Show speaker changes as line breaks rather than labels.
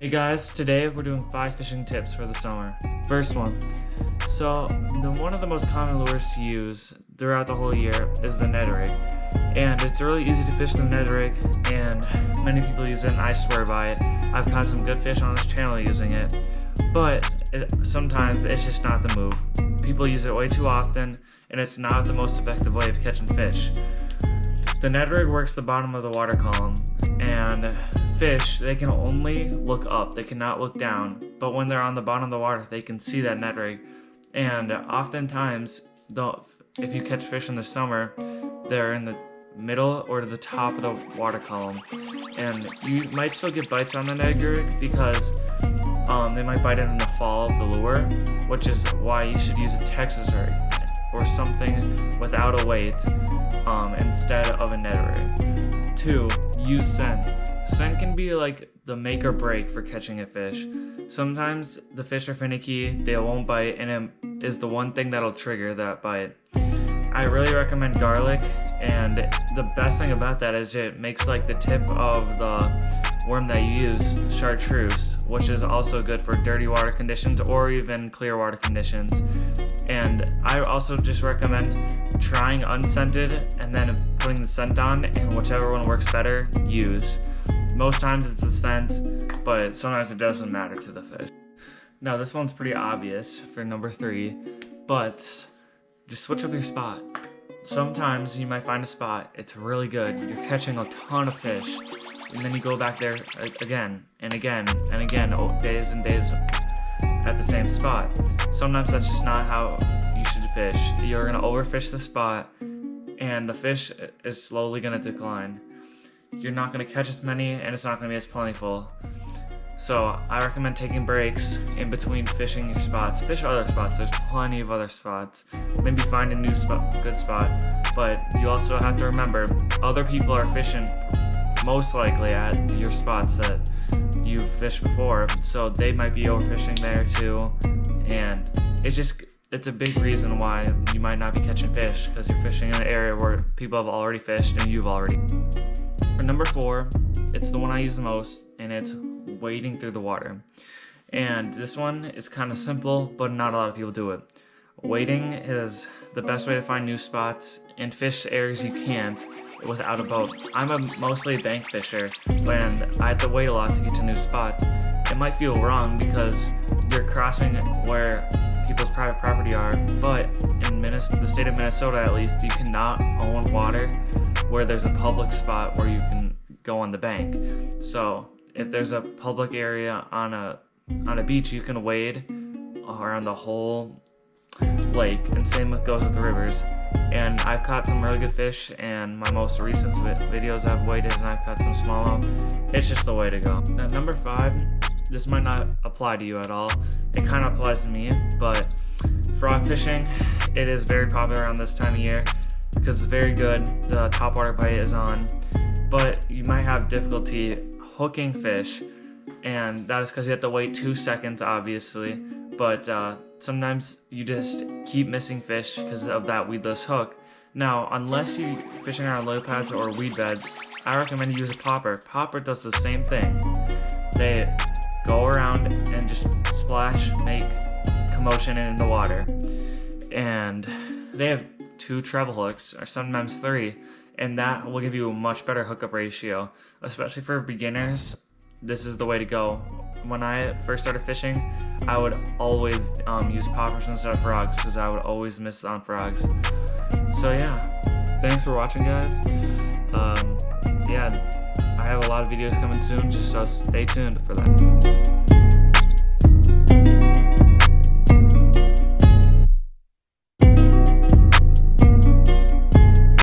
Hey guys, today we're doing 5 fishing tips for the summer. First one. So, one of the most common lures to use throughout the whole year is the Ned rig. And it's really easy to fish the Ned rig, and many people use it, and I swear by it. I've caught some good fish on this channel using it, but sometimes it's just not the move. People use it way too often, and it's not the most effective way of catching fish. The Ned rig works the bottom of the water column, and fish, they can only look up, they cannot look down, but when they're on the bottom of the water, they can see that Ned rig. And oftentimes, if you catch fish in the summer, they're in the middle or to the top of the water column, and you might still get bites on the Ned rig because they might bite it in the fall of the lure, which is why you should use a Texas rig or something without a weight instead of a Ned rig. 2. Use scent. Scent can be like the make or break for catching a fish. Sometimes the fish are finicky, they won't bite, and it is the one thing that'll trigger that bite. I really recommend garlic, and the best thing about that is it makes like the tip of the worm that you use chartreuse, which is also good for dirty water conditions or even clear water conditions. And I also just recommend trying unscented and then putting the scent on, and whichever one works better, use. Most times it's the scent, but sometimes it doesn't matter to the fish. Now this one's pretty obvious for number 3, but just switch up your spot. Sometimes you might find a spot, it's really good, you're catching a ton of fish, and then you go back there again and again and again, days and days at the same spot. Sometimes that's just not how you should fish. You're gonna overfish the spot, and the fish is slowly gonna decline. You're not gonna catch as many, and it's not gonna be as plentiful. So I recommend taking breaks in between fishing your spots. Fish other spots, there's plenty of other spots. Maybe find a new good spot, but you also have to remember other people are fishing most likely at your spots that you fished before, so they might be overfishing there too, and it's a big reason why you might not be catching fish, because you're fishing in an area where people have already fished and you've already. For number 4, it's the one I use the most, and it's wading through the water. And this one is kind of simple, but not a lot of people do it. Wading is the best way to find new spots and fish areas you can't without a boat. I'm mostly a bank fisher, and I have to wade a lot to get to new spots. It might feel wrong because you're crossing where people's private property are, but in the state of Minnesota at least, you cannot own water where there's a public spot where you can go on the bank. So if there's a public area on a beach, you can wade around the whole lake, and same goes with the rivers. And I've caught some really good fish, and my most recent videos I've waded and I've caught some smallmouth. It's just the way to go. Now number 5, this might not apply to you at all. It kind of applies to me, but frog fishing, it is very popular around this time of year because it's very good. The topwater bite is on, but you might have difficulty hooking fish, and that is because you have to wait 2 seconds, obviously, but sometimes you just keep missing fish because of that weedless hook. Now, unless you're fishing around lily pads or weed beds, I recommend you use a popper. Popper does the same thing. They go around and just splash, make commotion in the water, and they have 2 treble hooks, or sometimes 3, and that will give you a much better hookup ratio, especially for beginners. This is the way to go. When I first started fishing, I would always use poppers instead of frogs because I would always miss on frogs. So yeah, thanks for watching, guys. Yeah, I have a lot of videos coming soon, just so stay tuned for that.